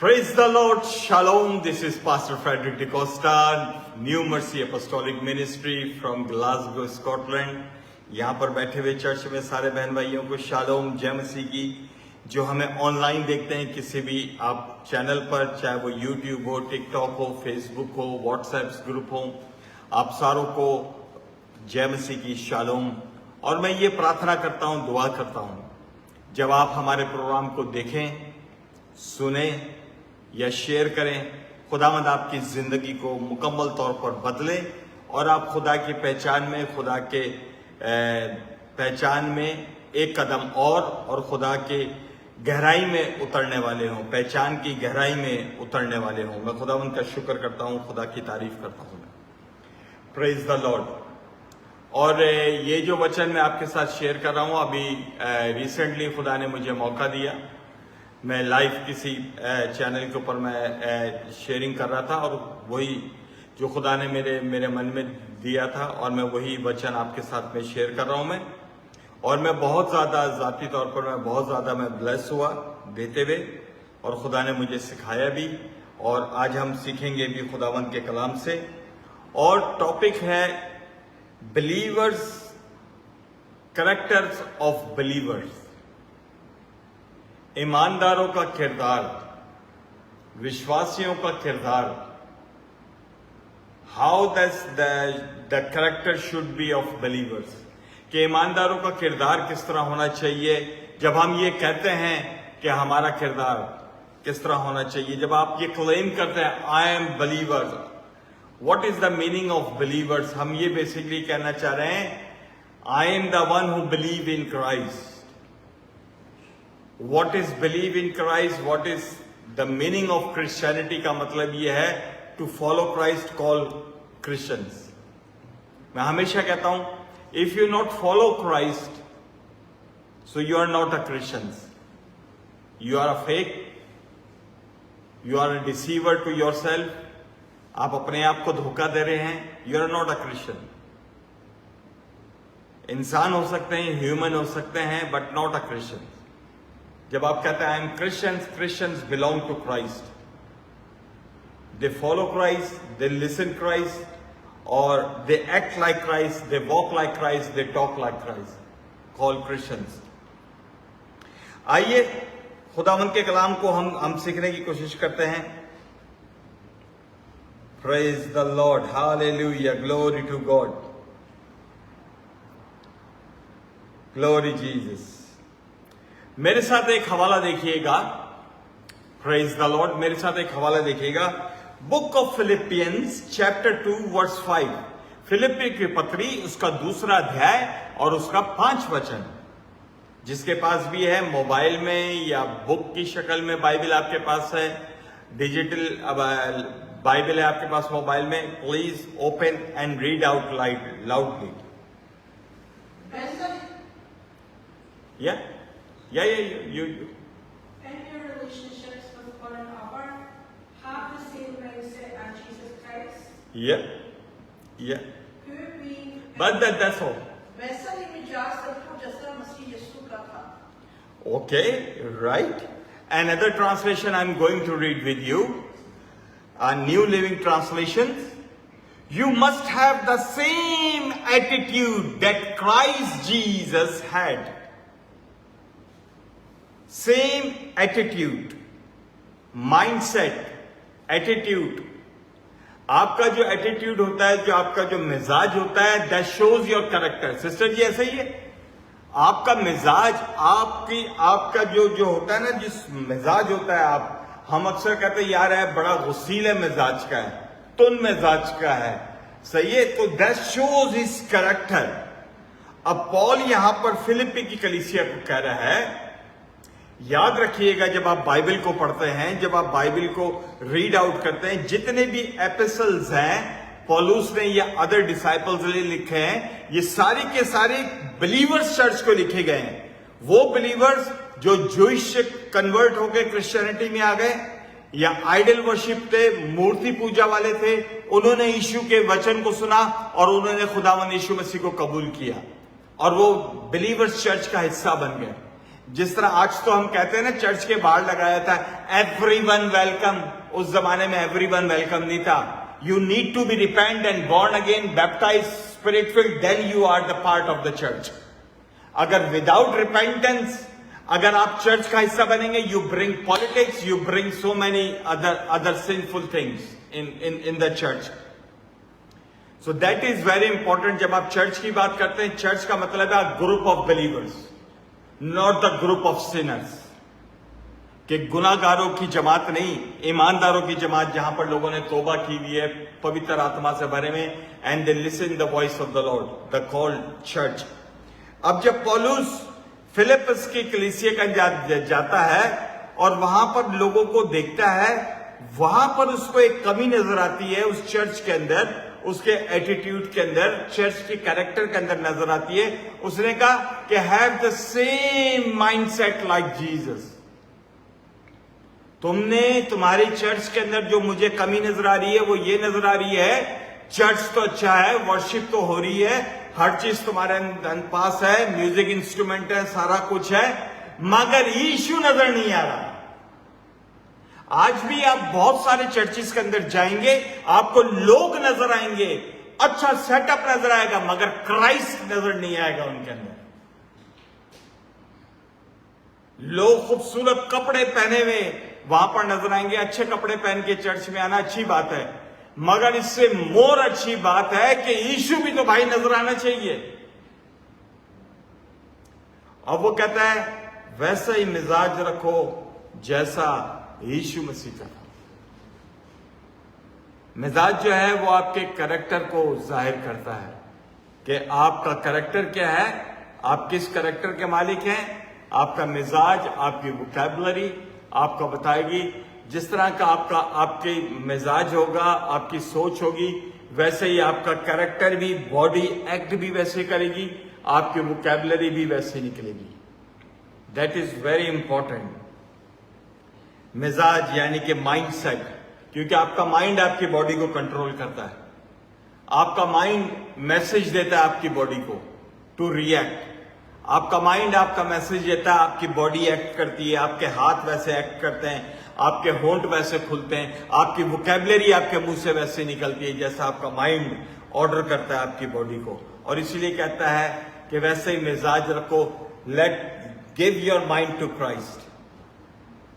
Praise the Lord. Shalom. This is Pastor Frederick DeCosta, New Mercy Apostolic Ministry from Glasgow, Scotland. यहाँ पर बैठे हुए church में सारे बहन भाइयों को शालोम, जय मसीह की। जो हमें ऑनलाइन देखते हैं किसी भी आप चैनल पर, चाहे वो यूट्यूब हो, टिकटॉक हो, फेसबुक हो, व्हाट्सएप ग्रुप हो, आप सारों को जय मसीह की शालोम। और मैं ये प्रार्थना करता हूँ, दुआ करता हूँ, जब आप हमारे प्रोग्राम को देखें, सुने या शेयर करें, खुदावंद आपकी जिंदगी को मुकम्मल तौर पर बदले और आप खुदा की पहचान में, खुदा के पहचान में एक कदम और खुदा के गहराई में उतरने वाले हों, पहचान की गहराई में उतरने वाले हों। मैं खुदावंद का शुक्र करता हूं, खुदा की तारीफ करता हूं। Praise the Lord. और ये जो वचन मैं आपके साथ शेयर कर रहा हूं, अभी रिसेंटली खुदा ने मुझे मौका दिया। मैं लाइव किसी चैनल के ऊपर मैं शेयरिंग कर रहा था और वही जो खुदा ने मेरे मन में दिया था और मैं वही वचन आपके साथ में शेयर कर रहा हूं मैं। और मैं बहुत ज़्यादा ज़ाती तौर पर मैं बहुत ज़्यादा ब्लेस हुआ देते हुए, और खुदा ने मुझे सिखाया भी, और आज हम सीखेंगे भी खुदावंद के कलाम से। और टॉपिक है बिलीवर्स, कैरेक्टर्स ऑफ बिलीवर्स, ईमानदारों का किरदार, विश्वासियों का किरदार। How the character should be of believers, कि ईमानदारों का किरदार किस तरह होना चाहिए। जब हम ये कहते हैं कि हमारा किरदार किस तरह होना चाहिए, जब आप ये क्लेम करते हैं I M believers, what is the meaning of believers. हम ये बेसिकली कहना चाह रहे हैं I am the one who believe in Christ. What is believe in Christ? What is the meaning of Christianity? का मतलब ये है to follow Christ, call Christians. मैं हमेशा कहता हूं if you not follow Christ, so you are not a Christians. You are a fake. You are a deceiver to yourself. आप अपने आप को धोखा दे रहे हैं. You are not a Christian. इंसान हो सकते हैं, ह्यूमन हो सकते हैं, but not a Christian. जब आप कहते हैं I am Christians, Christians belong to Christ, they follow Christ, they listen Christ, और they act like Christ, they walk like Christ, they talk like Christ, call Christians. आइए खुदावंद के कलाम को हम सीखने की कोशिश करते हैं। Praise the Lord, hallelujah, glory to God, glory Jesus. मेरे साथ एक हवाला देखिएगा, प्रेज द लॉर्ड, मेरे साथ एक हवाला देखिएगा। Book of Philippians chapter 2 verse 5, फिलिपी की पत्री उसका 2 अध्याय और उसका 5 वचन। जिसके पास भी है मोबाइल में या बुक की शक्ल में बाइबल आपके पास है, डिजिटल बाइबल है आपके पास मोबाइल में, please open and read out loudly. Yeah, you. And your relationships with one another have the same mindset as Jesus Christ. Yeah. Who being But that's all. वैसा ही मिजाज सबको जैसा मसीह यीशु का था। Okay, right. Another translation I'm going to read with you, a New Living Translation. You must have the same attitude that Christ Jesus had. Same attitude, mindset, attitude. आपका जो attitude होता है, जो आपका जो मिजाज होता है, that shows your character. Sister ji ऐसा ही है, आपका मिजाज, आपका जो होता है ना, जिस मिजाज होता है हम अक्सर कहते हैं यार है बड़ा गुस्सीले मिजाज का है, तुन मिजाज का है, सही है, तो दैट शोज हिज कैरेक्टर। अब पॉल यहां पर फिलिपी की कलीसिया को कह रहा है, याद रखिएगा जब आप बाइबल को पढ़ते हैं, जब आप बाइबल को रीड आउट करते हैं, जितने भी एपिसल्स हैं पौलुस ने या अदर डिसाइपल्स ने लिखे हैं, ये सारे के सारे बिलीवर्स चर्च को लिखे गए हैं। वो बिलीवर्स जो जूइश कन्वर्ट होकर क्रिश्चियनिटी में आ गए या आइडल वर्शिप थे, मूर्ति पूजा वाले थे, उन्होंने यीशु के वचन को सुना और उन्होंने खुदावंद यीशु मसीह को कबूल किया और वो बिलीवर्स चर्च का हिस्सा बन गए। जिस तरह आज तो हम कहते हैं ना, चर्च के बाहर लगाया था एवरीवन वेलकम, उस जमाने में एवरीवन वेलकम नहीं था। You need to be repent and born again, baptise, spirit filled, then you are the part of the church. अगर विदाउट रिपेंटेंस अगर आप चर्च का हिस्सा बनेंगे, you bring politics, you bring so many other sinful things in the church. So that is very important. जब आप church की बात करते हैं, चर्च का मतलब है group of believers, not the group of Sinners, कि गुनाहगारों की जमात नहीं, ईमानदारों की जमात, जहां पर लोगों ने तौबा की हुई है, पवित्र आत्मा से भरे में, and they listen the voice of the Lord, the called church. अब जब पौलुस फिलिप्पस की कलीसिया का जाता है और वहां पर लोगों को देखता है, वहां पर उसको एक कमी नजर आती है उस चर्च के अंदर, उसके एटीट्यूड के अंदर, चर्च के कैरेक्टर के अंदर नजर आती है। उसने कहा कि have the same mindset like Jesus. तुम्हारी चर्च के अंदर जो मुझे कमी नजर आ रही है वो ये नजर आ रही है, चर्च तो अच्छा है, वर्शिप तो हो रही है, हर चीज तुम्हारे पास है, म्यूजिक इंस्ट्रूमेंट है, सारा कुछ है, मगर यीशु नजर नहीं आ रहा। आज भी आप बहुत सारे चर्चिस के अंदर जाएंगे, आपको लोग नजर आएंगे, अच्छा सेटअप नजर आएगा, मगर क्राइस्ट नजर नहीं आएगा उनके अंदर। लोग खूबसूरत कपड़े पहने हुए वहां पर नजर आएंगे, अच्छे कपड़े पहन के चर्च में आना अच्छी बात है, मगर इससे मोर अच्छी बात है कि यीशु भी तो भाई नजर आना चाहिए। अब वो कहता है वैसा ही मिजाज रखो जैसा यीशु मसीह का। मिजाज जो है वो आपके कैरेक्टर को जाहिर करता है कि आपका कैरेक्टर क्या है, आप किस कैरेक्टर के मालिक हैं। आपका मिजाज, आपकी वोकैबुलरी आपका बताएगी। जिस तरह का आपके मिजाज होगा, आपकी सोच होगी, वैसे ही आपका कैरेक्टर भी, बॉडी एक्ट भी वैसे करेगी, आपकी वोकैबुलरी भी वैसे निकलेगी। That is very important. मिजाज यानी कि माइंड सेट, क्योंकि आपका माइंड आपकी बॉडी को कंट्रोल करता है। आपका माइंड मैसेज देता है आपकी बॉडी को टू रिएक्ट। आपका माइंड आपका मैसेज देता है, आपकी बॉडी एक्ट करती है, आपके हाथ वैसे एक्ट करते हैं, आपके होंठ वैसे खुलते हैं, आपकी वोकैबुलरी आपके मुंह से वैसे निकलती है जैसा आपका माइंड ऑर्डर करता है आपकी बॉडी को। और इसीलिए कहता है कि वैसे ही मिजाज रखो, let give your mind to Christ.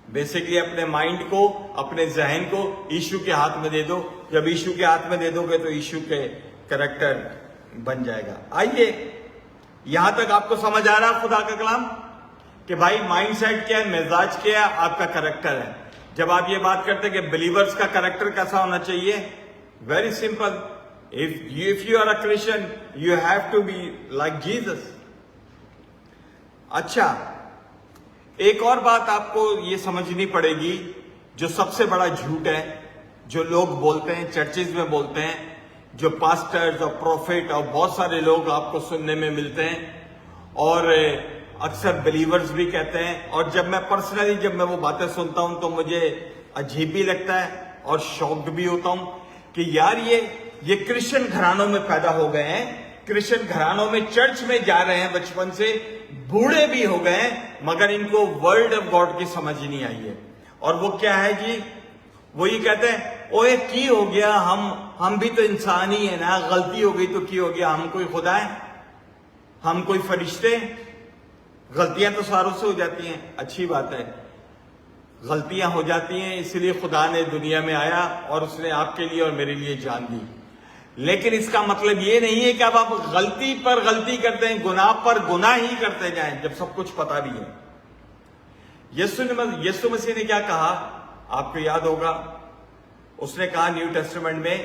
Basically अपने माइंड को, अपने जहन को यीशु के हाथ में दे दो। जब यीशु के हाथ में दे दोगे तो यीशु के कैरेक्टर बन जाएगा। आइए, यहां तक आपको समझ आ रहा खुदा का कलाम कि भाई माइंडसेट क्या है, मिजाज क्या है, आपका कैरेक्टर है। जब आप ये बात करते हैं कि बिलीवर्स का कैरेक्टर कैसा होना चाहिए, very simple, if you are a Christian you have to be like Jesus. अच्छा, एक और बात आपको ये समझनी पड़ेगी, जो सबसे बड़ा झूठ है जो लोग बोलते हैं, चर्चेज में बोलते हैं, जो पास्टर्स और प्रॉफिट और बहुत सारे लोग आपको सुनने में मिलते हैं, और अक्सर बिलीवर्स भी कहते हैं। और जब मैं पर्सनली जब मैं वो बातें सुनता हूं तो मुझे अजीब भी लगता है और शॉक्ड भी होता हूं कि यार ये क्रिश्चियन घरानों में पैदा हो गए हैं, क्रिश्चियन घरानों में चर्च में जा रहे हैं, बचपन से बूढ़े भी हो गए हैं, मगर इनको वर्ड ऑफ गॉड की समझ ही नहीं आई है। और वो क्या है जी, वो ये कहते हैं ओए की हो गया, हम भी तो इंसान ही है ना, गलती हो गई तो की हो गया, हम कोई खुदा है, हम कोई फरिश्ते, गलतियां तो सारों से हो जाती हैं। अच्छी बात है, गलतियां हो जाती हैं, इसलिए खुदा ने दुनिया में आया और उसने आपके लिए और मेरे लिए जान दी। लेकिन इसका मतलब ये नहीं है कि अब आप गलती पर गलती करते हैं, गुनाह पर गुनाह ही करते जाएं जब सब कुछ पता भी है। यीशु मसीह ने क्या कहा आपको याद होगा, उसने कहा न्यू टेस्टामेंट में,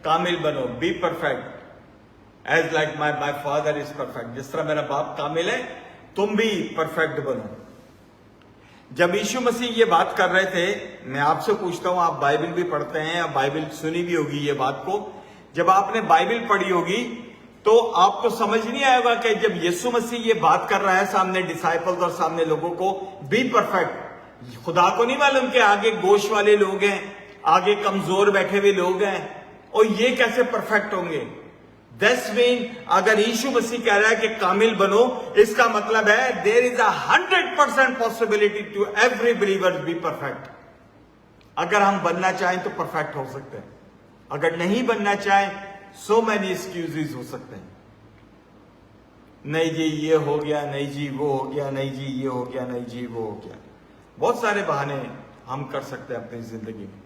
कामिल बनो, be perfect as like my father is perfect. जिस तरह मेरा बाप कामिल है तुम भी परफेक्ट बनो। जब यीशु मसीह ये बात कर रहे थे, मैं आपसे पूछता हूं, आप बाइबल भी पढ़ते हैं, आप बाइबल सुनी भी होगी ये बात को, जब आपने बाइबल पढ़ी होगी तो आपको समझ नहीं आएगा कि जब यीशु मसीह ये बात कर रहा है सामने डिसाइपल्स और सामने लोगों को, बी परफेक्ट, खुदा को नहीं मालूम कि आगे गोश वाले लोग हैं, आगे कमजोर बैठे हुए लोग हैं, और ये कैसे परफेक्ट होंगे। दैट्स मीन अगर यीशु मसीह कह रहा है कि कामिल बनो, इसका मतलब है there is 100% possibility to every believer be perfect. अगर हम बनना चाहें तो परफेक्ट हो सकते हैं, अगर नहीं बनना चाहें सो मैनी एक्सक्यूजेस हो सकते हैं। नहीं जी ये हो गया, नहीं जी वो हो गया, नहीं जी ये हो गया, नहीं जी वो हो गया। बहुत सारे बहाने हम कर सकते हैं अपनी जिंदगी में।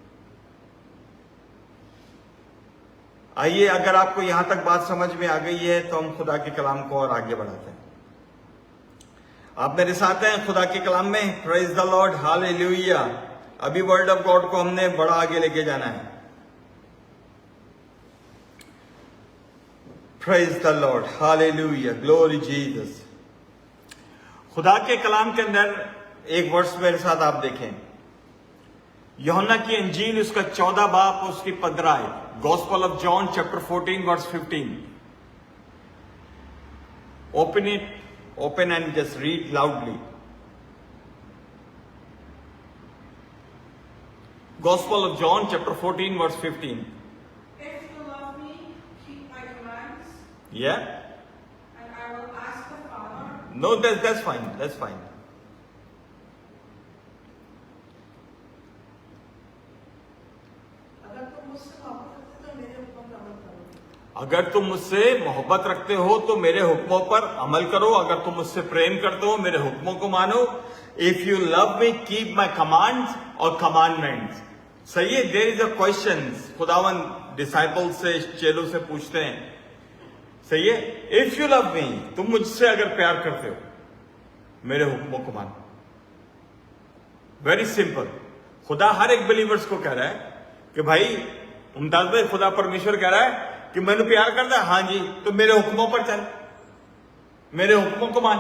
आइए, अगर आपको यहां तक बात समझ में आ गई है तो हम खुदा के कलाम को और आगे बढ़ाते हैं। आप मेरे साथ हैं खुदा के कलाम में। Praise the Lord, hallelujah. अभी वर्ड ऑफ गॉड को हमने बड़ा आगे लेके जाना है। Praise the Lord, hallelujah, glory Jesus. खुदा के कलाम के अंदर एक वर्ष मेरे साथ आप देखें, यूहन्ना की इंजील उसका 14 बाब उसकी 15 है। Gospel of John chapter 14 verse 15। Open it, open and just read loudly. Gospel of John chapter 14 verse 15. If you love me, keep my commands, Yeah? and I will ask the Father. No, that's fine. That's fine. अगर तुम मुझसे मोहब्बत रखते हो तो मेरे हुक्मों पर अमल करो। अगर तुम मुझसे मोहब्बत रखते हो तो मेरे हुक्मों पर अमल करो। अगर तुम मुझसे प्रेम करते हो मेरे हुक्मों को मानो। If you love me keep my commands और कमांडमेंट्स। सही है। देयर इज अ क्वेश्चन, खुदावन डिसाइपल से, चेलों से पूछते हैं, सही है, इफ यू लव मी, तुम मुझसे अगर प्यार करते हो मेरे हुक्मों को मानो। Very simple. खुदा हर एक बिलीवर्स को कह रहा है कि भाई मुमताज भाई, खुदा परमेश्वर कह रहा है कि मैंने प्यार करता है, हाँ जी, तो मेरे हुक्मों पर चल, मेरे हुक्मों को मान।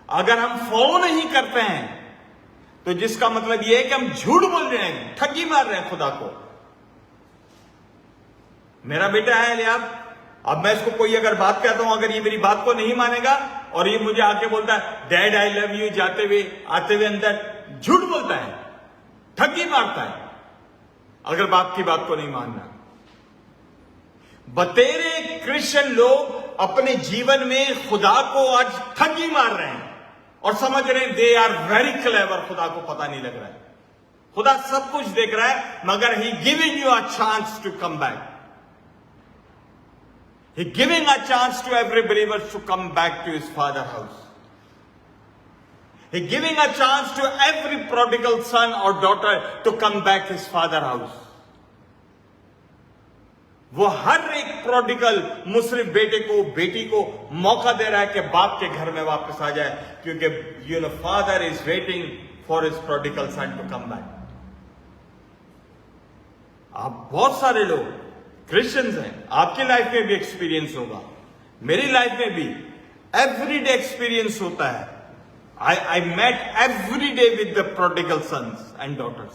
अगर हम फॉलो नहीं करते हैं तो जिसका मतलब यह है कि हम झूठ बोल रहे हैं, ठगी मार रहे हैं खुदा को। मेरा बेटा है लियाब, अब मैं इसको कोई अगर बात कहता हूं, अगर ये मेरी बात को नहीं मानेगा और ये मुझे आके बोलता है डैड आई लव यू, जाते हुए आते हुए अंदर झूठ बोलता है, ठगी मारता है, अगर बाप की बात को नहीं मानना। बतेरे क्रिश्चियन लोग अपने जीवन में खुदा को आज ठगी मार रहे हैं और समझ रहे हैं दे आर वेरी क्लेवर। खुदा को पता नहीं लग रहा है, खुदा सब कुछ देख रहा है, मगर he giving you a chance to come back. He giving a chance to every believer to come back to his father house. He giving a chance to every prodigal son or daughter to come back his father house. वो हर एक prodigal मुस्लिम बेटे को, बेटी को मौका दे रहा है कि बाप के घर में वापस आ जाए, क्योंकि father is waiting for his prodigal son to come back. आप बहुत सारे लोग क्रिश्चियंस हैं, आपकी लाइफ में भी एक्सपीरियंस होगा, मेरी लाइफ में भी एवरीडे एक्सपीरियंस होता है। I met every day with the prodigal sons and daughters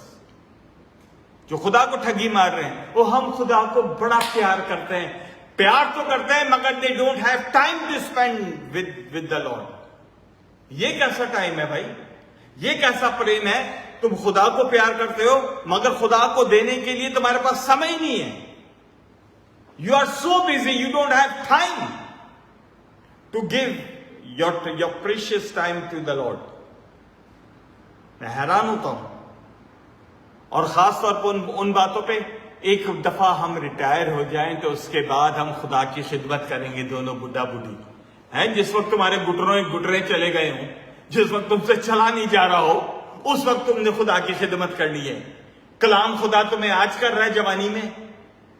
जो खुदा को ठगी मार रहे हैं। वो हम खुदा को बड़ा प्यार करते हैं, प्यार तो करते हैं, मगर they don't have time to spend with the Lord। ये कैसा टाइम है भाई, ये कैसा प्रेम है? तुम खुदा को प्यार करते हो मगर खुदा को देने के लिए तुम्हारे पास समय नहीं है। You are so busy, you don't have time to give your precious time to the Lord। मैं हैरान होता हूं, और खास तौर पर उन बातों पे, एक दफा हम रिटायर हो जाएं तो उसके बाद हम खुदा की खिदमत करेंगे, दोनों बुढ़ा बुढ़ी हैं। जिस वक्त तुम्हारे घुटने चले गए हों, जिस वक्त तुमसे चला नहीं जा रहा हो, उस वक्त तुमने खुदा की खिदमत करनी है। कलाम खुदा तुम्हें आज कर रहा है जवानी में,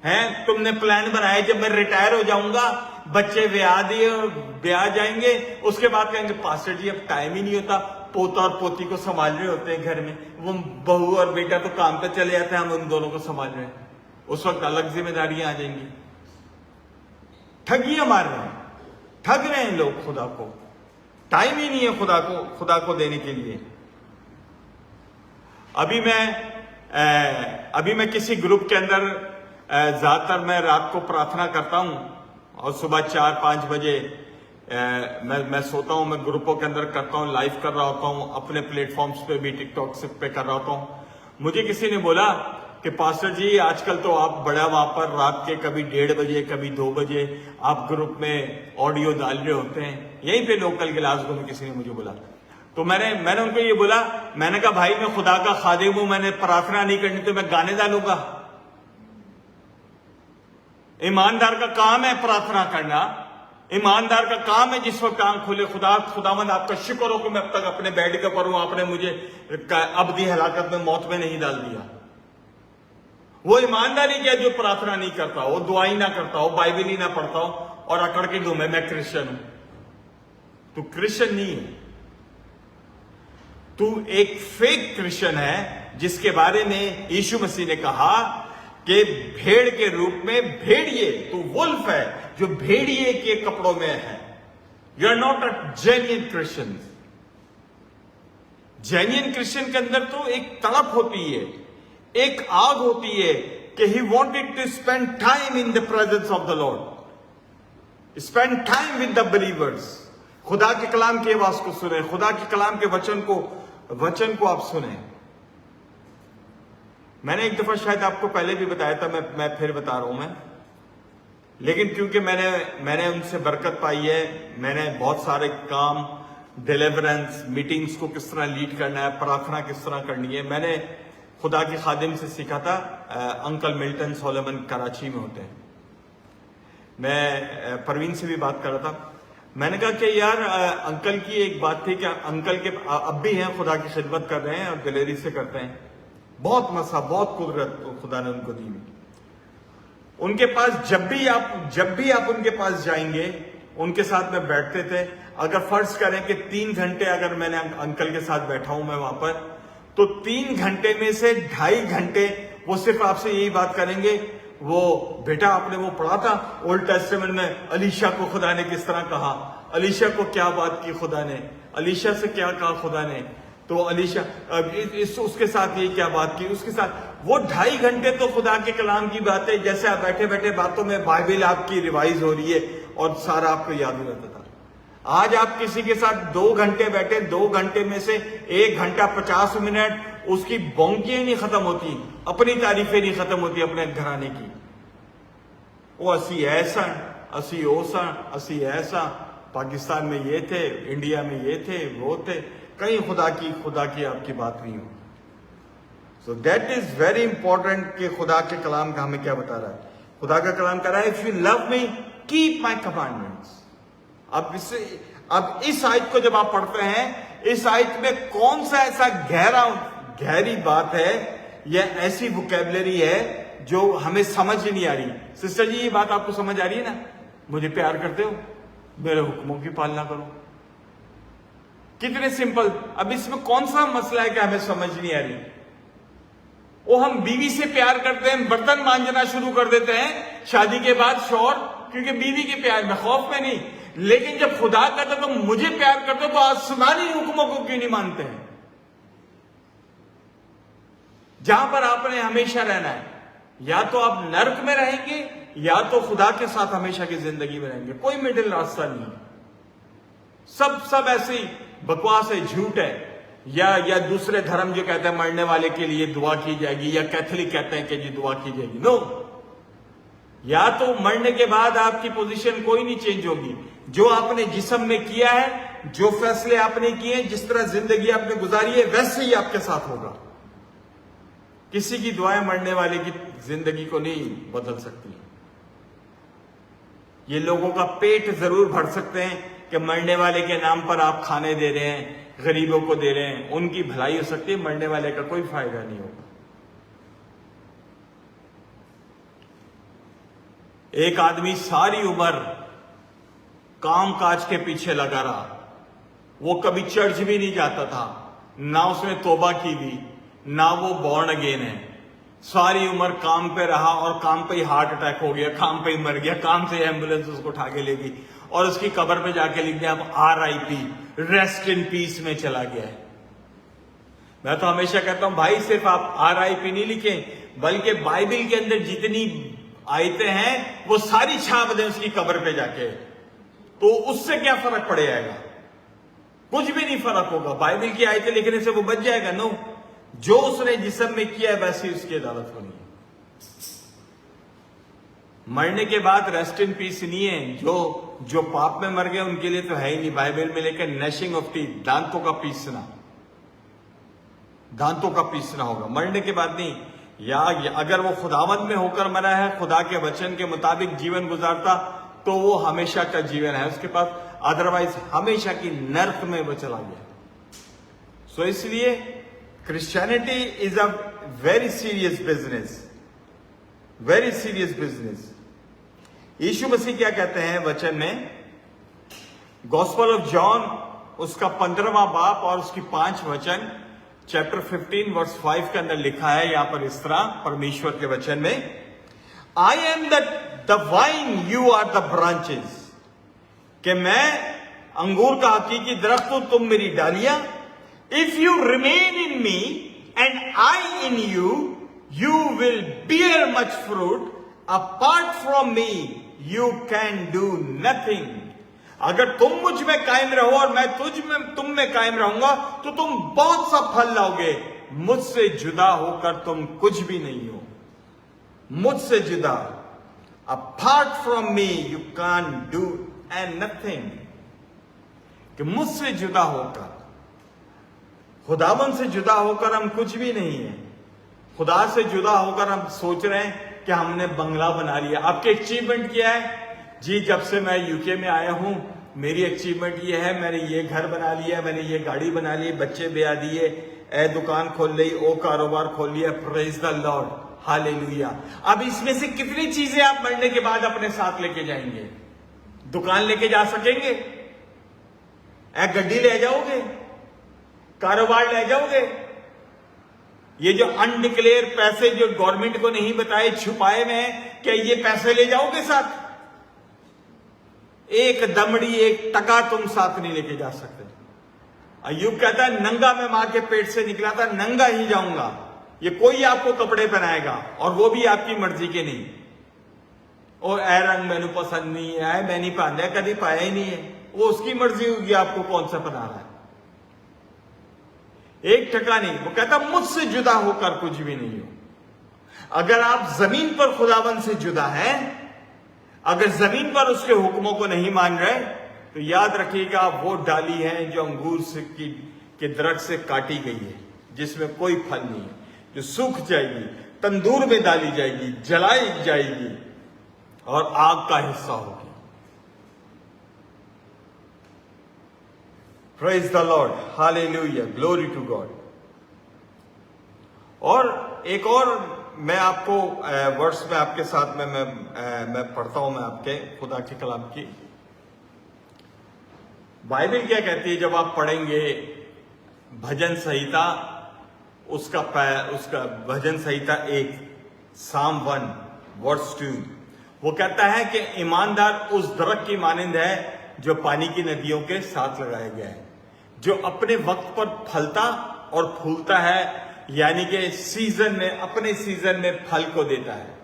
हैं? तुमने प्लान बनाया जब मैं रिटायर हो जाऊंगा, बच्चे ब्याह जाएंगे, उसके बाद कहेंगे पास्टर जी अब टाइम ही नहीं होता, पोता और पोती को संभाल रहे होते हैं घर में, वो बहू और बेटा तो काम पे चले जाते हैं, हम उन दोनों को संभाल रहे हैं। उस वक्त अलग जिम्मेदारियां आ जाएंगी। ठगियां मार रहे हैं, ठग रहे हैं लोग खुदा को। टाइम ही नहीं है खुदा को देने के लिए। अभी मैं किसी ग्रुप के अंदर, ज्यादातर मैं रात को प्रार्थना करता हूं और सुबह 4-5 बजे मैं सोता हूं। मैं ग्रुपों के अंदर करता हूं, लाइव कर रहा होता हूं, अपने प्लेटफॉर्म्स पे भी, टिकटॉक पे कर रहा होता हूं। मुझे किसी ने बोला कि पास्टर जी आजकल तो आप बड़ा वहां पर रात के कभी 1:30 बजे कभी 2 बजे आप ग्रुप में ऑडियो डाल रहे होते हैं। यहीं पे लोकल गिलासगो में किसी ने मुझे बोला, तो मैंने उनको ये बोला, मैंने कहा भाई मैं खुदा का खादिम हूं, मैंने प्रार्थना नहीं करनी तो मैं गाने डालूंगा? ईमानदार का काम है प्रार्थना करना, ईमानदार का काम है जिस वक्त आंख खुले खुदावंद आपका शुक्र हो कि मैं अब तक अपने बेड के पर हूं, आपने मुझे अबदी हलाकत में मौत में नहीं डाल दिया। वो ईमानदारी क्या जो प्रार्थना नहीं करता हो, दुआई ना करता हो, बाइबल ही ना पढ़ता हो और अकड़ के दूं मैं क्रिश्चियन हूं। तू क्रिश्चियन नहीं है, तू एक फेक क्रिश्चियन है जिसके बारे में यीशु मसीह ने कहा कि भेड़ के रूप में भेड़िए, तू वुल्फ है जो भेड़िए के कपड़ों में है। You are not a genuine Christian. Genuine Christian के अंदर तो एक तड़प होती है, एक आग होती है कि he wanted to spend time in the presence of the Lord, spend time with the believers. खुदा के कलाम की आवाज को सुने, खुदा के कलाम के वचन को आप सुने। मैंने एक दफा शायद आपको पहले भी बताया था, मैं फिर बता रहा हूं लेकिन क्योंकि मैंने उनसे बरकत पाई है, मैंने बहुत सारे काम, डिलीवरेंस, मीटिंग्स को किस तरह लीड करना है, प्रार्थना किस तरह करनी है, मैंने खुदा के खादिम से सीखा था। अंकल मिल्टन सोलोमन कराची में होते हैं। मैं परवीन से भी बात कर रहा था, मैंने कहा कि यार अंकल की एक बात थी कि अंकल के अब भी हैं, खुदा की खिदमत कर रहे हैं और दिलेरी से करते हैं, बहुत मसा, बहुत कुदरत खुदा ने उनको दी। उनके पास जब भी आप उनके पास जाएंगे, उनके साथ में बैठते थे। अगर फर्ज करें कि 3 घंटे अगर मैंने अंकल के साथ बैठा हूं मैं वहां पर, तो 3 घंटे में से 2.5 घंटे वो सिर्फ आपसे यही बात करेंगे, वो बेटा आपने वो पढ़ा था ओल्ड टेस्टामेंट में, अलीशा को खुदा ने किस तरह कहा, अलीशा को क्या बात की खुदा ने, अलीशा से क्या कहा खुदा ने, तो अलीशा उसके साथ ये क्या बात की, उसके साथ वो 2.5 घंटे तो खुदा के कलाम की बातें, जैसे आप बैठे बैठे बातों में बाइबल आपकी रिवाइज हो रही है और सारा आपको याद हो जाता था। आज आप किसी के साथ 2 घंटे बैठे, 2 घंटे में से 1 घंटा 50 मिनट उसकी बोंकियां नहीं खत्म होती, अपनी तारीफें नहीं खत्म होती अपने घराने की। वो असी ऐसा, असी ओसा, असी ऐसा, पाकिस्तान में ये थे, इंडिया में ये थे, वो थे, कहीं खुदा की आपकी बात नहीं हो। सो दैट इज वेरी इंपॉर्टेंट कि खुदा के कलाम का हमें क्या बता रहा है। खुदा का कलाम कह रहा है, if you love me keep my commandments. अब इस आयत को जब आप पढ़ते हैं, इस आयत में कौन सा ऐसा गहरी बात है या ऐसी वोकैबुलरी है जो हमें समझ नहीं आ रही। सिस्टर जी ये बात आपको समझ आ रही है ना, मुझे प्यार करते हो, मेरे हुक्मों की पालना करो, कितने सिंपल। अब इसमें कौन सा मसला है कि हमें समझ नहीं आ रही। वो हम बीवी से प्यार करते हैं, बर्तन मांजना शुरू कर देते हैं शादी के बाद शौहर, क्योंकि बीवी के प्यार में, खौफ में नहीं। लेकिन जब खुदा कहता तो मुझे प्यार करते हो तो आसमानी हुक्मों को क्यों नहीं मानते हैं, जहां पर आपने हमेशा रहना है। या तो आप नर्क में रहेंगे या तो खुदा के साथ हमेशा की जिंदगी में रहेंगे, कोई मिडिल रास्ता नहीं है। सब ऐसे ही बकवास है, झूठ है। या दूसरे धर्म जो कहते हैं मरने वाले के लिए दुआ की जाएगी, या कैथोलिक कहते हैं कि जी दुआ की जाएगी। नो, या तो मरने के बाद आपकी पोजीशन कोई नहीं चेंज होगी। जो आपने जिस्म में किया है, जो फैसले आपने किए, जिस तरह जिंदगी आपने गुजारी है, वैसे ही आपके साथ होगा। किसी की दुआएं मरने वाले की जिंदगी को नहीं बदल सकती। ये लोगों का पेट जरूर भर सकते हैं कि मरने वाले के नाम पर आप खाने दे रहे हैं, गरीबों को दे रहे हैं, उनकी भलाई हो सकती है, मरने वाले का कोई फायदा नहीं होगा। एक आदमी सारी उम्र काम काज के पीछे लगा रहा, वो कभी चर्च भी नहीं जाता था, ना उसने तौबा की थी, ना वो बॉर्न अगेन है। सारी उम्र काम पे रहा और काम पे ही हार्ट अटैक हो गया, काम पे ही मर गया, काम से एम्बुलेंस उसको उठा के ले गई और उसकी कब्र पे जाके लिख दिया अब RIP, रेस्ट इन पीस में चला गया है। मैं तो हमेशा कहता हूं भाई सिर्फ आप RIP नहीं लिखें, बल्कि बाइबल के अंदर जितनी आयतें हैं वो सारी छाप दें उसकी कब्र पे जाके, तो उससे क्या फर्क पड़ जाएगा? कुछ भी नहीं फर्क होगा। बाइबल की आयतें लिखने से वो बच जाएगा? नो, जो उसने जिस्म में किया है वैसी उसकी अदालत होनी है। मरने के बाद रेस्ट इन पीस नहीं है। जो पाप में मर गए उनके लिए तो है ही नहीं। बाइबल में लेकर नशिंग ऑफ टीथ, दांतों का पीसना होगा मरने के बाद नहीं। या अगर वो खुदावंद में होकर मरा है, खुदा के वचन के मुताबिक जीवन गुजारता, तो वो हमेशा का जीवन है उसके पास, अदरवाइज हमेशा की नर्क में वो चला गया। सो इसलिए Christianity is a very serious business. Yeshu Masih क्या कहते हैं वचन में? गॉस्पेल ऑफ जॉन उसका 15वां बाप और उसकी 5 वचन, चैप्टर 15 वर्स 5 के अंदर लिखा है यहां पर इस तरह परमेश्वर के वचन में, I am the vine, you are the branches, कि मैं अंगूर का हकीकी दरख्त हूं, तुम मेरी डालियां। If you remain in me and I in you, you will beer much fruit, apart from me you can do nothing. अगर तुम मुझ में कायम रहो और मैं तुम में कायम रहूंगा तो तुम बहुत सा फल लाओगे। मुझसे जुदा होकर तुम कुछ भी नहीं हो। मुझसे जुदा, apart from me you can do and nothing. कि मुझसे जुदा होकर, खुदावन से जुदा होकर हम कुछ भी नहीं है। खुदा से जुदा होकर हम सोच रहे हैं कि हमने बंगला बना लिया। आपकी अचीवमेंट क्या है? जी जब से मैं यूके में आया हूं मेरी अचीवमेंट ये है, मैंने ये घर बना लिया, मैंने ये गाड़ी बना ली, बच्चे ब्याह दिए, ए दुकान खोल ली, ओ कारोबार खोल लिया, प्रेज द लॉर्ड, हालेलुया। अब इसमें से कितनी चीजें आप मरने के बाद अपने साथ लेके जाएंगे? दुकान लेके जा सकेंगे? ए गड्डी ले जाओगे? कारोबार ले जाओगे? ये जो अनडिक्लेयर पैसे जो गवर्नमेंट को नहीं बताए, छुपाए में हैं, क्या ये पैसे ले जाओगे साथ? एक दमड़ी, एक टका तुम साथ नहीं लेके जा सकते। अय्यूब कहता है नंगा मैं मां के पेट से निकला था, नंगा ही जाऊंगा। ये कोई आपको कपड़े पहनाएगा और वो भी आपकी मर्जी के नहीं। और ए रंग मैनू पसंद नहीं है, मैं नहीं पहन दिया, कभी पाया ही नहीं है, वो उसकी मर्जी होगी आपको कौन सा पहना रहा है। एक टका नहीं। वो कहता मुझसे जुदा होकर कुछ भी नहीं हो। अगर आप जमीन पर खुदावन से जुदा हैं, अगर जमीन पर उसके हुक्मों को नहीं मान रहे, तो याद रखिएगा वो डाली है जो अंगूर के दरख्त से काटी गई है, जिसमें कोई फल नहीं है, जो सूख जाएगी, तंदूर में डाली जाएगी, जलाई जाएगी और आग का हिस्सा होगी। Praise the Lord, hallelujah, glory to God. और एक और मैं आपको वर्ड्स में आपके साथ में मैं पढ़ता हूं, मैं आपके खुदा के कलाम की। बाइबल क्या कहती है? जब आप पढ़ेंगे भजन संहिता, उसका भजन संहिता 1 साम 1 वर्स 2, वो कहता है कि ईमानदार उस दरख्त की मानिंद है जो पानी की नदियों के साथ लगाया गया है, जो अपने वक्त पर फलता और फूलता है, यानी कि सीजन में, अपने सीजन में फल को देता है।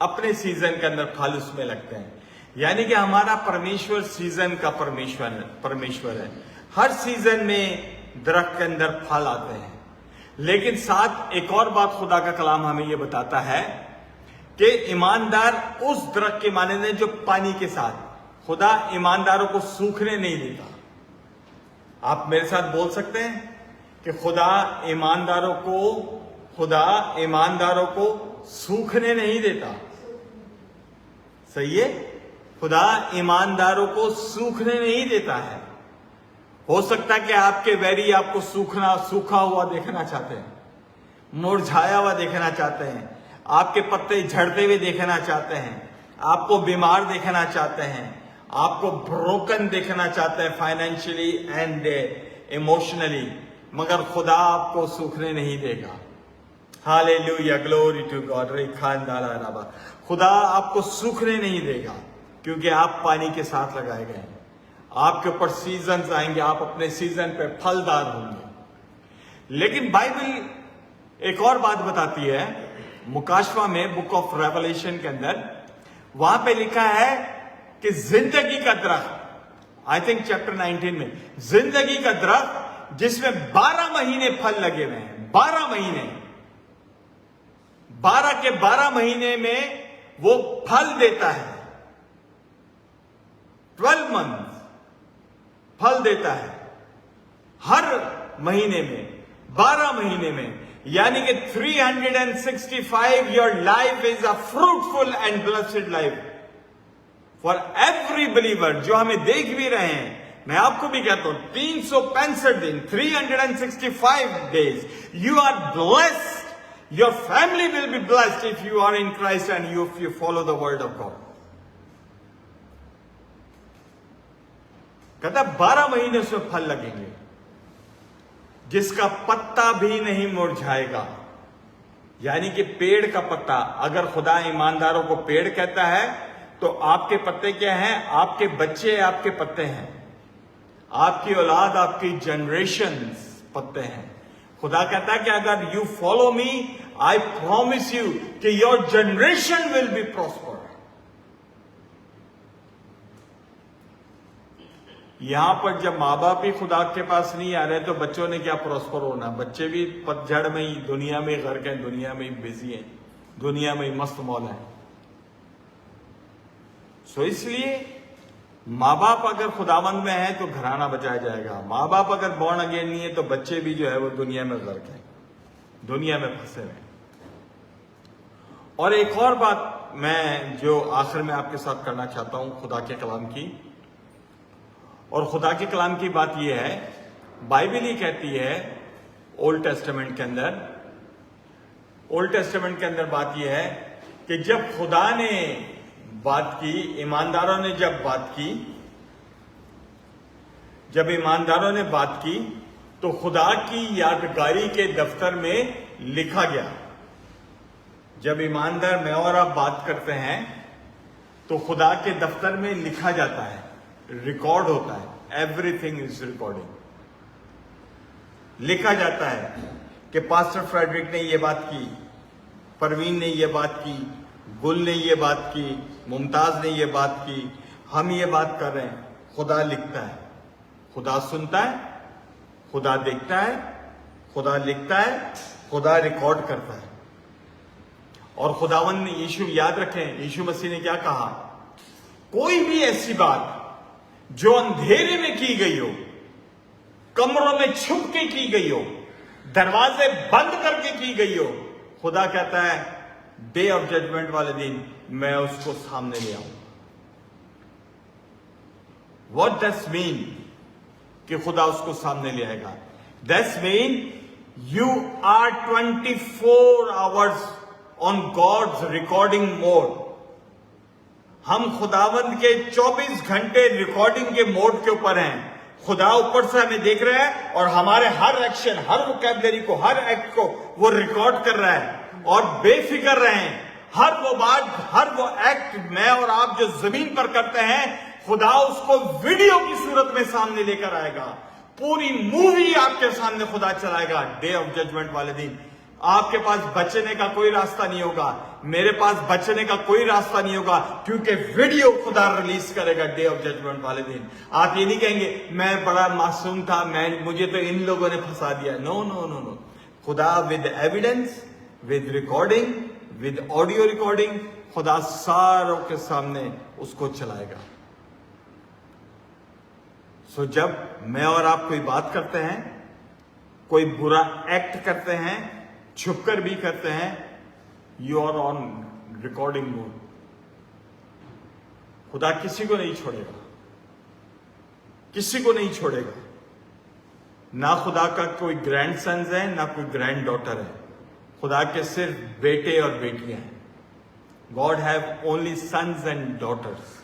अपने सीजन के अंदर फल उसमें लगते हैं। यानी कि हमारा परमेश्वर सीजन का परमेश्वर है। हर सीजन में दरख्त के अंदर फल आते हैं। लेकिन साथ एक और बात खुदा का कलाम हमें यह बताता है कि ईमानदार उस दरख्त के माने ने जो पानी के साथ, खुदा ईमानदारों को सूखने नहीं देता। आप मेरे साथ बोल सकते हैं कि खुदा ईमानदारों को सूखने नहीं देता। सही है? खुदा ईमानदारों को सूखने नहीं देता है। हो सकता है कि आपके वैरी आपको सूखा हुआ देखना चाहते हैं, मुरझाया हुआ देखना चाहते हैं, आपके पत्ते झड़ते हुए देखना चाहते हैं, आपको बीमार देखना चाहते हैं, आपको ब्रोकन देखना चाहते हैं फाइनेंशियली एंड इमोशनली, मगर खुदा आपको सूखने नहीं देगा। Hallelujah, glory to God. खुदा आपको सूखने नहीं देगा क्योंकि आप पानी के साथ लगाए गए हैं। आपके ऊपर सीजन आएंगे, आप अपने सीजन पे फलदार होंगे। लेकिन बाइबल एक और बात बताती है, मुकाशवा में बुक ऑफ रेवलेशन के अंदर वहां पे लिखा है कि जिंदगी का दरख्त, आई थिंक चैप्टर 19 में, जिंदगी का दरख्त जिसमें 12 महीने फल लगे हुए हैं, 12 महीने, 12 के 12 महीने में वो फल देता है। 12 मंथ फल देता है हर महीने में, 12 महीने में, यानी कि 365 your life is a fruitful and blessed life for every believer. जो हमें देख भी रहे हैं, मैं आपको भी कहता हूं 365 दिन, 365 days, you are blessed, your family will be blessed if you are in Christ and you follow the word of God. कहता 12 महीने उसमें फल लगेंगे, जिसका पत्ता भी नहीं मुरझाएगा। यानी कि पेड़ का पत्ता, अगर खुदा ईमानदारों को पेड़ कहता है तो आपके पत्ते क्या हैं? आपके बच्चे आपके पत्ते हैं, आपकी औलाद, आपकी जनरेशंस पत्ते हैं। खुदा कहता है कि अगर you follow me, I promise you कि your generation will be prosper. यहां पर जब माँ बाप ही खुदा के पास नहीं आ रहे तो बच्चों ने क्या प्रॉस्पर होना? बच्चे भी पतझड़ में ही दुनिया में गर्क हैं, दुनिया में ही बिजी हैं, दुनिया में ही मस्त मौल है। सो इसलिए माँ बाप अगर खुदावंद में है तो घराना बचाया जाएगा। माँ बाप अगर बॉर्न अगेन नहीं है तो बच्चे भी जो है वो दुनिया में गर्क हैं, दुनिया में फंसे हुए। और एक और बात मैं जो आखिर में आपके साथ करना चाहता हूं खुदा के कलाम की, और खुदा के कलाम की बात यह है, बाइबल ही कहती है ओल्ड टेस्टामेंट के अंदर, ओल्ड टेस्टामेंट के अंदर बात यह है कि जब खुदा ने बात की, ईमानदारों ने जब बात की, जब ईमानदारों ने बात की तो खुदा की यादगारी के दफ्तर में लिखा गया। जब ईमानदार मैं और आप बात करते हैं तो खुदा के दफ्तर में लिखा जाता है, रिकॉर्ड होता है, एवरीथिंग इज रिकॉर्डिंग। लिखा जाता है कि पास्टर फ्रेडरिक ने ये बात की, परवीन ने ये बात की, गुल ने ये बात की, मुमताज ने ये बात की, हम ये बात कर रहे हैं। खुदा लिखता है, खुदा सुनता है, खुदा देखता है, खुदा लिखता है, खुदा रिकॉर्ड करता है। और खुदावन ने, यीशु याद रखें, यीशु मसीह ने क्या कहा? कोई भी ऐसी बात जो अंधेरे में की गई हो, कमरों में छुप के की गई हो, दरवाजे बंद करके की गई हो, खुदा कहता है डे ऑफ जजमेंट वाले दिन मैं उसको सामने ले आऊंगा। व्हाट डस मीन कि खुदा उसको सामने ले आएगा? That's mean you are 24 hours on God's recording mode. हम खुदावंद के 24 घंटे रिकॉर्डिंग के मोड के ऊपर हैं। खुदा ऊपर से हमें देख रहा है और हमारे हर एक्शन, हर वोकैबुलरी को, हर एक्ट को वो रिकॉर्ड कर रहा है और बेफिक्र रहें। हर वो बात, हर वो एक्ट मैं और आप जो जमीन पर करते हैं, खुदा उसको वीडियो की सूरत में सामने लेकर आएगा। पूरी मूवी आपके सामने खुदा चलाएगा डे ऑफ जजमेंट वाले दिन। आपके पास बचने का कोई रास्ता नहीं होगा, मेरे पास बचने का कोई रास्ता नहीं होगा, क्योंकि वीडियो खुदा रिलीज करेगा डे ऑफ जजमेंट वाले दिन। आप ये नहीं कहेंगे मैं बड़ा मासूम था, मुझे तो इन लोगों ने फंसा दिया। नो नो नो नो, खुदा with evidence, with recording, with audio recording, खुदा सारों के सामने उसको चलाएगा। सो जब मैं और आप कोई बात करते हैं, कोई बुरा एक्ट करते हैं, छुपकर भी करते हैं, you are on recording mode. खुदा किसी को नहीं छोड़ेगा, किसी को नहीं छोड़ेगा। ना खुदा का कोई ग्रैंड सन्स है, ना कोई ग्रैंड डॉटर है। खुदा के सिर्फ बेटे और बेटियां हैं। God have only sons and daughters,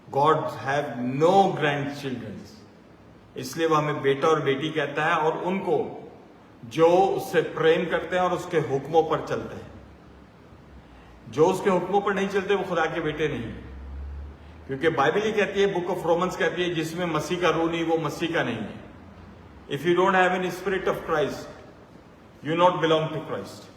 God have no grand childrens. इसलिए वो हमें बेटा और बेटी कहता है, और उनको जो उससे प्रेम करते हैं और उसके हुक्मों पर चलते हैं। जो उसके हुक्मों पर नहीं चलते वो खुदा के बेटे नहीं, क्योंकि बाइबल ही कहती है, बुक ऑफ रोमन्स कहती है, जिसमें मसीह का रूह नहीं वो मसीह का नहीं है। If you don't have any spirit of Christ, you not belong to Christ.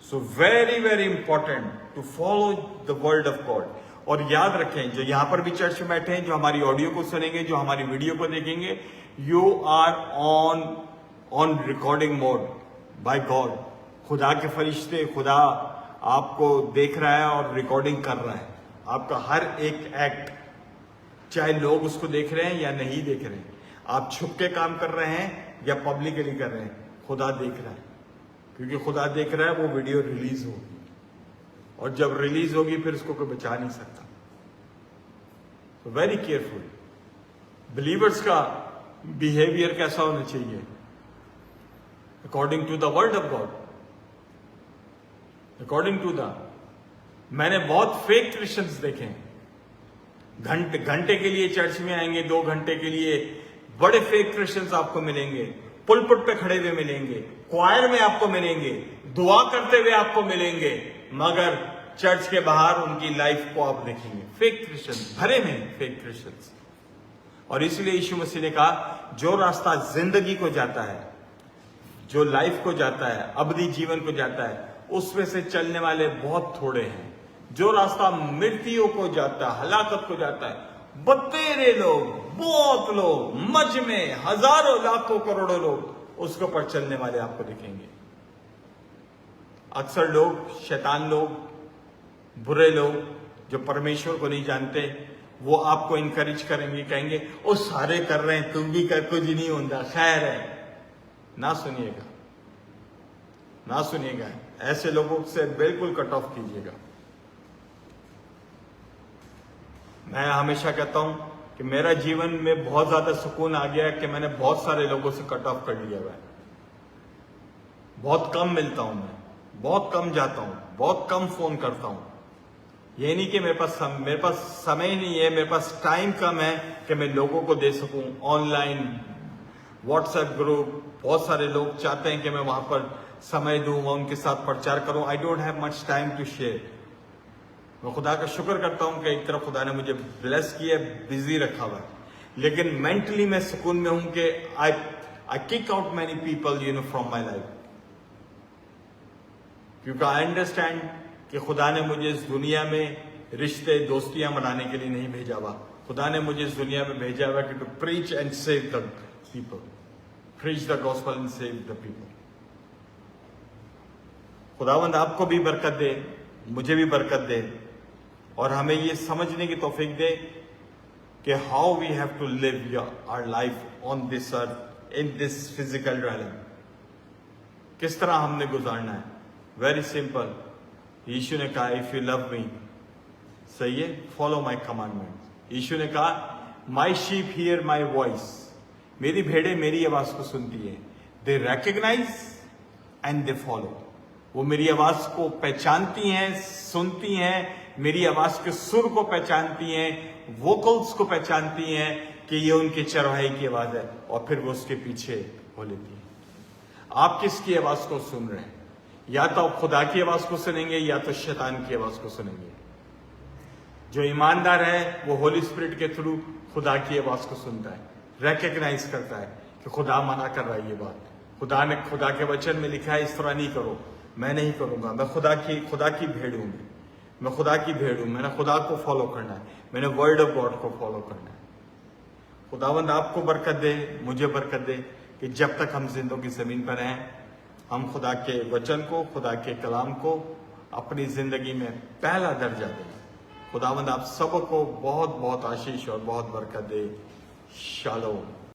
So very very important to follow the word of God. और याद रखें, जो यहां पर भी चर्च में बैठे हैं, जो हमारी ऑडियो को सुनेंगे, जो हमारी वीडियो को देखेंगे, you are on on recording mode by God. खुदा के फरिश्ते, खुदा आपको देख रहा है और रिकॉर्डिंग कर रहा है आपका हर एक एक्ट, चाहे लोग उसको देख रहे हैं या नहीं देख रहे हैं, आप छुप के काम कर रहे हैं या पब्लिकली कर रहे हैं, खुदा देख रहा है। क्योंकि खुदा देख रहा है, वो वीडियो रिलीज होगी और जब रिलीज होगी फिर उसको कोई बचा नहीं सकता। तो वेरी केयरफुल। बिलीवर्स का बिहेवियर कैसा होना चाहिए according to the word of God, according to the. मैंने बहुत फेक क्रिश्चियंस देखे हैं, घंटे के लिए चर्च में आएंगे, 2 घंटे के लिए। बड़े फेक क्रिश्चियंस आपको मिलेंगे, पुलपुट पे खड़े हुए मिलेंगे, क्वायर में आपको मिलेंगे, दुआ करते हुए आपको मिलेंगे, मगर चर्च के बाहर उनकी लाइफ को आप देखेंगे फेक क्रिश्चियंस भरे में, फेक क्रिश्चियंस। और इसलिए यीशु मसीह ने कहा, जो रास्ता जिंदगी को जाता है, जो लाइफ को जाता है, अबदी जीवन को जाता है, उसमें से चलने वाले बहुत थोड़े हैं। जो रास्ता मृत्यु को जाता है, हलाकत को जाता है, बतेरे लोग, बहुत लोग, मजमे, हजारों, लाखों, करोड़ों लोग उसके ऊपर चलने वाले आपको दिखेंगे। अक्सर लोग, शैतान लोग, बुरे लोग जो परमेश्वर को नहीं जानते, वो आपको इनकरेज करेंगे, कहेंगे ओ सारे कर रहे हैं, तुम भी कर, कुछ नहीं होता, खैर है। ना सुनिएगा, ना सुनिएगा, ऐसे लोगों से बिल्कुल कट ऑफ कीजिएगा। मैं हमेशा कहता हूं कि मेरा जीवन में बहुत ज्यादा सुकून आ गया है कि मैंने बहुत सारे लोगों से कट ऑफ कर लिया हुआ है। बहुत कम मिलता हूं मैं, बहुत कम जाता हूं, बहुत कम फोन करता हूं। ये नहीं कि मेरे पास समय नहीं है, मेरे पास टाइम कम है कि मैं लोगों को दे सकूं। ऑनलाइन व्हाट्सएप ग्रुप, बहुत सारे लोग चाहते हैं कि मैं वहां पर समय दूं, उनके साथ प्रचार करूं। I don't have much time to share. मैं खुदा का शुक्र करता हूं कि एक तरफ खुदा ने मुझे ब्लेस किया, बिजी रखा हुआ है, लेकिन मेंटली मैं सुकून में हूं कि I kick out many people from my life, क्योंकि आई अंडरस्टैंड कि खुदा ने मुझे इस दुनिया में रिश्ते, दोस्तियां बनाने के लिए नहीं भेजा हुआ। खुदा ने मुझे इस दुनिया में भेजा हुआ कि to preach and save the people, preach the gospel and save the people. खुदावंद आपको भी बरकत दे, मुझे भी बरकत दे, और हमें ये समझने की तौफीक दे कि how we have to live our life on this earth, in this physical realm। किस तरह हमने गुजारना है। Very simple. यीशु ने कहा, इफ यू लव मी, सही है, फॉलो माई कमांडमेंट। यीशु ने कहा, माई शीप हियर माई वॉइस, मेरी भेड़ें मेरी आवाज को सुनती है, दे रेकग्नाइज एंड दे फॉलो। वो मेरी आवाज को पहचानती हैं, सुनती हैं, मेरी आवाज के सुर को पहचानती हैं, वोकल्स को पहचानती हैं कि ये उनके चरवाहे की आवाज है, और फिर वो उसके पीछे हो लेती है। आप किसकी आवाज को सुन रहे हैं? या तो आप खुदा की आवाज को सुनेंगे या तो शैतान की आवाज को सुनेंगे। जो ईमानदार है वो होली स्पिरिट के थ्रू खुदा की आवाज को सुनता है, रेकग्नाइज करता है कि खुदा मना कर रहा है ये बात। खुदा के वचन में लिखा है इस तरह नहीं करो, मैं नहीं करूंगा, मैं खुदा की भेड़ हूं, मैं खुदा की भेड़ हूं, मैंने खुदा को फॉलो करना है, मैंने वर्ड ऑफ गॉड को फॉलो करना है। खुदावंद आपको बरकत दे, मुझे बरकत दे कि जब तक हम जिंदगी जमीन पर हैं, हम खुदा के वचन को, खुदा के कलाम को अपनी जिंदगी में पहला दर्जा दें। खुदावंद आप सबको बहुत बहुत आशीष और बहुत बरकत दे। शालोम।